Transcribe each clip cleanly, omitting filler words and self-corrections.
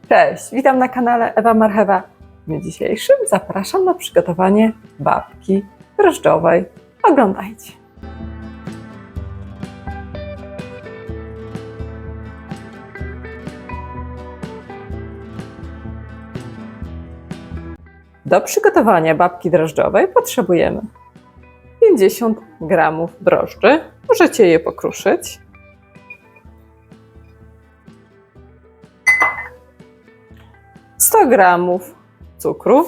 Cześć, witam na kanale Ewa Marchewa. W dniu dzisiejszym zapraszam na przygotowanie babki drożdżowej. Oglądajcie. Do przygotowania babki drożdżowej potrzebujemy 50 g drożdży, możecie je pokruszyć, 100 g cukru,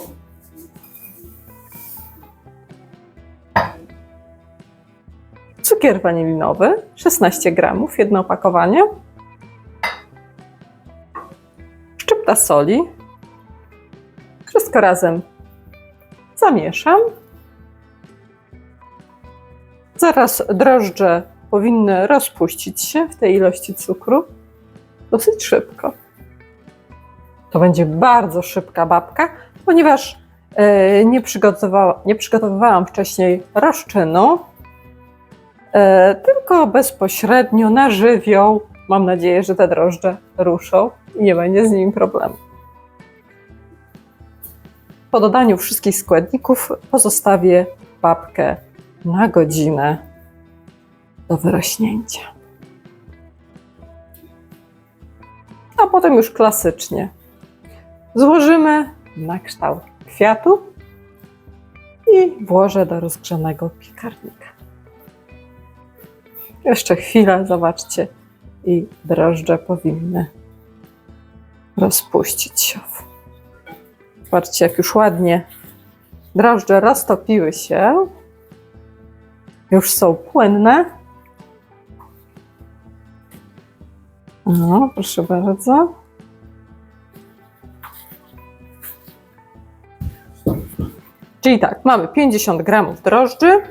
cukier wanilinowy 16 g, jedno opakowanie, szczypta soli. Wszystko razem zamieszam. Zaraz drożdże powinny rozpuścić się w tej ilości cukru dosyć szybko. To będzie bardzo szybka babka, ponieważ nie przygotowywałam wcześniej rozczynu, tylko bezpośrednio na żywioł. Mam nadzieję, że te drożdże ruszą i nie będzie z nimi problemu. Po dodaniu wszystkich składników pozostawię babkę na godzinę do wyrośnięcia. A potem już klasycznie złożymy na kształt kwiatu i włożę do rozgrzanego piekarnika. Jeszcze chwilę, zobaczcie, i drożdże powinny rozpuścić się. Zobaczcie, jak już ładnie drożdże roztopiły się. Już są płynne. No, proszę bardzo. Czyli tak, mamy 50 g drożdży,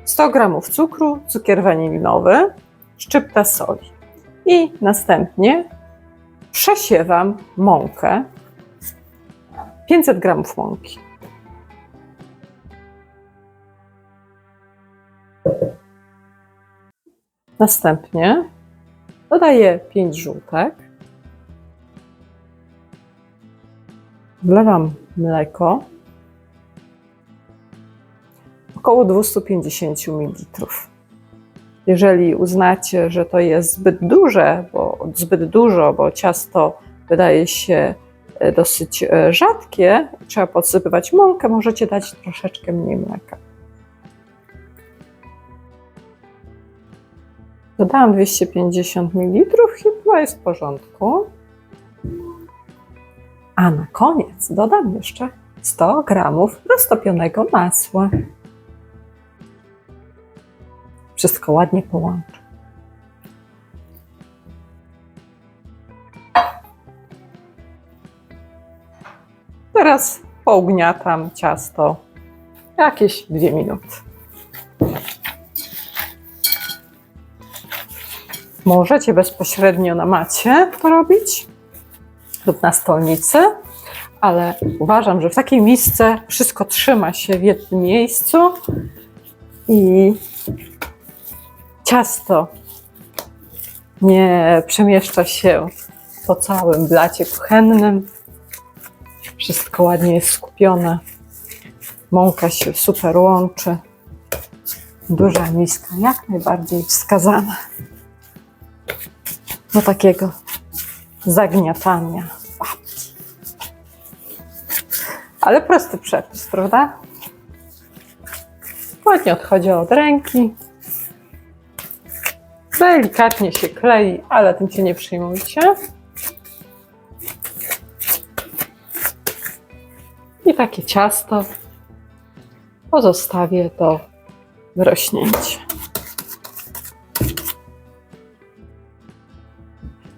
100 g cukru, cukier wanilinowy, szczypta soli. I następnie przesiewam mąkę. 500 g mąki. Następnie dodaję 5 żółtek. Wlewam mleko. Około 250 ml. Jeżeli uznacie, że to jest zbyt dużo, bo ciasto wydaje się dosyć rzadkie, trzeba podsypywać mąkę, możecie dać troszeczkę mniej mleka. Dodałam 250 ml i chyba jest w porządku. A na koniec dodam jeszcze 100 g roztopionego masła. Wszystko ładnie połączę. Teraz pougniatam ciasto jakieś 2 minuty. Możecie bezpośrednio na macie to robić lub na stolnicy, ale uważam, że w takiej misce wszystko trzyma się w jednym miejscu i ciasto nie przemieszcza się po całym blacie kuchennym. Wszystko ładnie jest skupione. Mąka się super łączy. Duża miska jak najbardziej wskazana do takiego zagniatania babki. Ale prosty przepis, prawda? Ładnie odchodzi od ręki. Delikatnie się klei, ale tym się nie przejmujcie. I takie ciasto pozostawię do wyrośnięcia.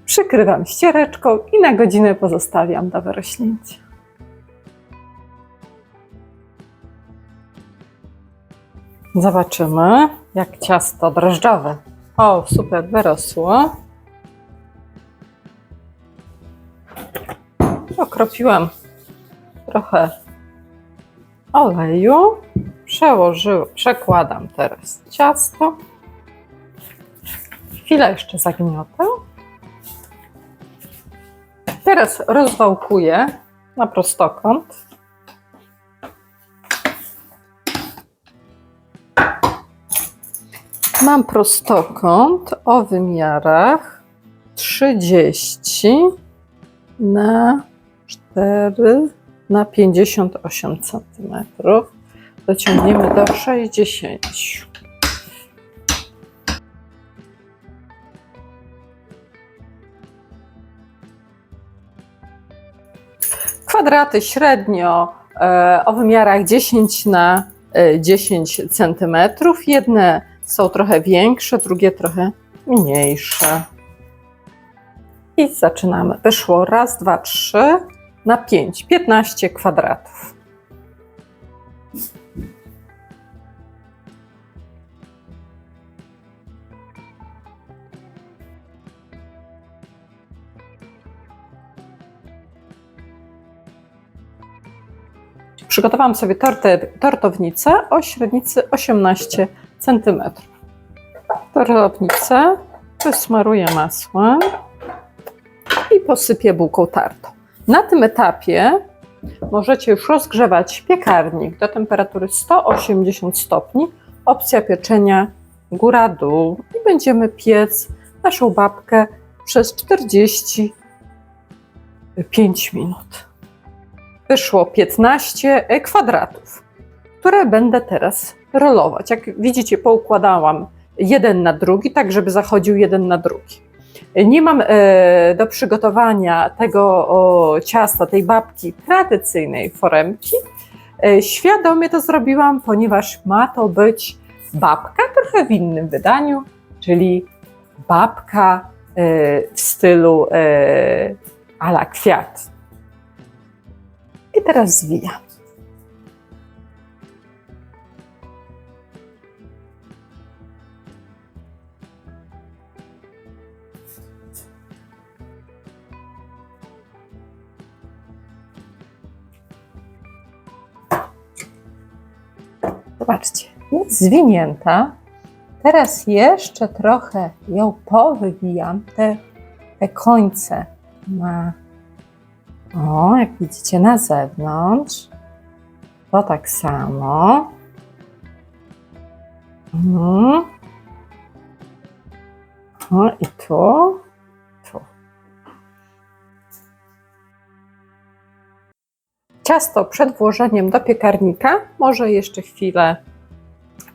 Przykrywam ściereczką i na godzinę pozostawiam do wyrośnięcia. Zobaczymy, jak ciasto drożdżowe. O, super, wyrosło. Okropiłam trochę oleju. Przekładam teraz ciasto. Chwilę jeszcze zagniotę. Teraz rozwałkuję na prostokąt. Mam prostokąt o wymiarach 30 na 4 na 58 cm. Dociągniemy do 60. Kwadraty średnio o wymiarach 10 na 10 cm. Jedne są trochę większe, drugie trochę mniejsze. I zaczynamy. Wyszło raz, dwa, 3 na 5, 15 kwadratów. Przygotowałam sobie tortownicę o średnicy 18 cm. Tortownicę wysmaruję masłem i posypię bułką tartą. Na tym etapie możecie już rozgrzewać piekarnik do temperatury 180 stopni. Opcja pieczenia góra-dół i będziemy piec naszą babkę przez 45 minut. Wyszło 15 kwadratów, które będę teraz rolować. Jak widzicie, poukładałam jeden na drugi, tak żeby zachodził jeden na drugi. Nie mam do przygotowania tego ciasta, tej babki, tradycyjnej foremki. Świadomie to zrobiłam, ponieważ ma to być babka trochę w innym wydaniu, czyli babka w stylu à la kwiat. I teraz zwijam. Zobaczcie, jest zwinięta. Teraz jeszcze trochę ją powywijam, te końce jak widzicie na zewnątrz. To tak samo. I tu. Ciasto przed włożeniem do piekarnika może jeszcze chwilę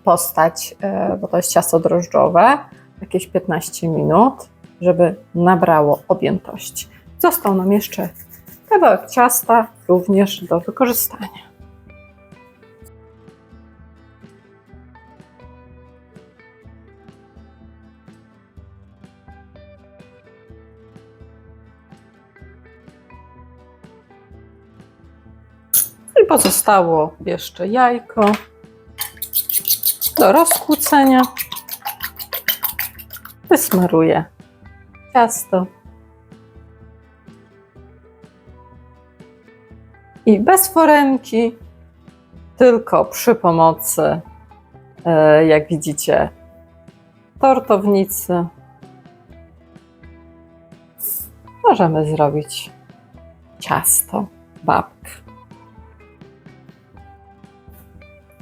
postać, bo to jest ciasto drożdżowe, jakieś 15 minut, żeby nabrało objętości. Został nam jeszcze kawałek ciasta również do wykorzystania. I pozostało jeszcze jajko do rozkłócenia. Wysmaruję ciasto. I bez foremki, tylko przy pomocy, jak widzicie, tortownicy możemy zrobić ciasto babkę.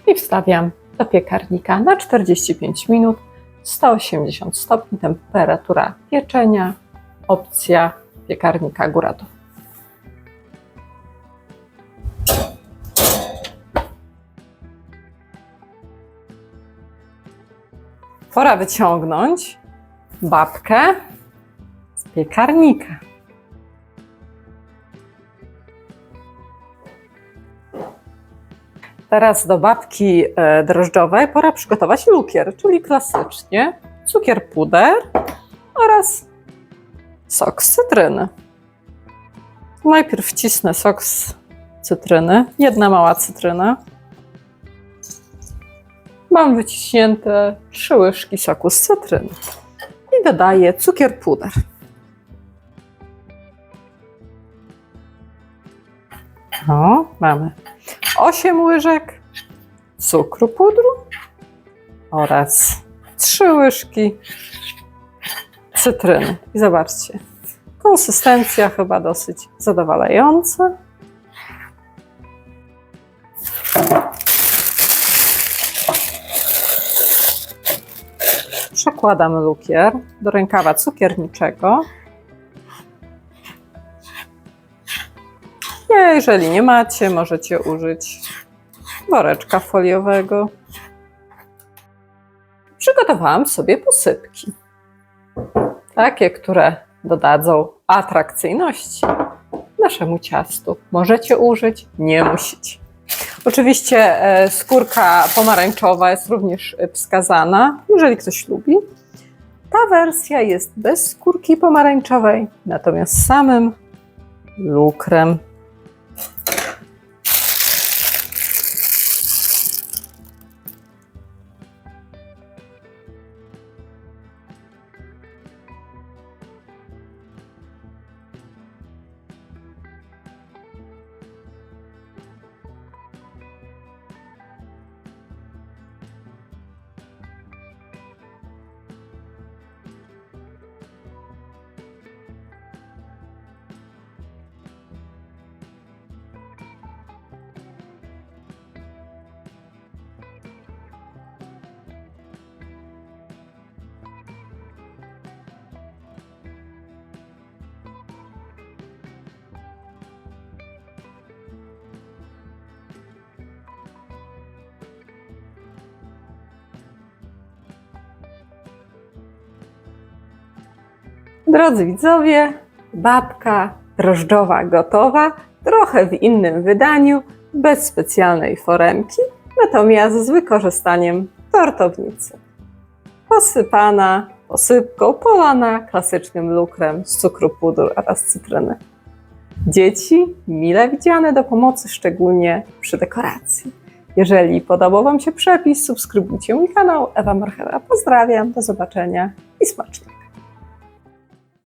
I wstawiam do piekarnika na 45 minut, 180 stopni, temperatura pieczenia, opcja piekarnika góra-dół. Pora wyciągnąć babkę z piekarnika. Teraz do babki drożdżowej pora przygotować lukier, czyli klasycznie cukier puder oraz sok z cytryny. Najpierw wcisnę sok z cytryny, jedna mała cytryna. Mam wyciśnięte 3 łyżki soku z cytryny i dodaję cukier puder. Mamy 8 łyżek cukru pudru oraz 3 łyżki cytryny. I zobaczcie, Konsystencja chyba dosyć zadowalająca. Przekładam lukier do rękawa cukierniczego. Jeżeli nie macie, możecie użyć woreczka foliowego. Przygotowałam sobie posypki. Takie, które dodadzą atrakcyjności naszemu ciastu. Możecie użyć, nie musicie. Oczywiście skórka pomarańczowa jest również wskazana, jeżeli ktoś lubi. Ta wersja jest bez skórki pomarańczowej, natomiast z samym lukrem. Drodzy widzowie, babka drożdżowa gotowa, trochę w innym wydaniu, bez specjalnej foremki, natomiast z wykorzystaniem tortownicy. Posypana posypką, polana klasycznym lukrem z cukru pudru oraz cytryny. Dzieci mile widziane do pomocy, szczególnie przy dekoracji. Jeżeli podobał Wam się przepis, subskrybujcie mój kanał. Ewa Marchewa, pozdrawiam, do zobaczenia i smacznie.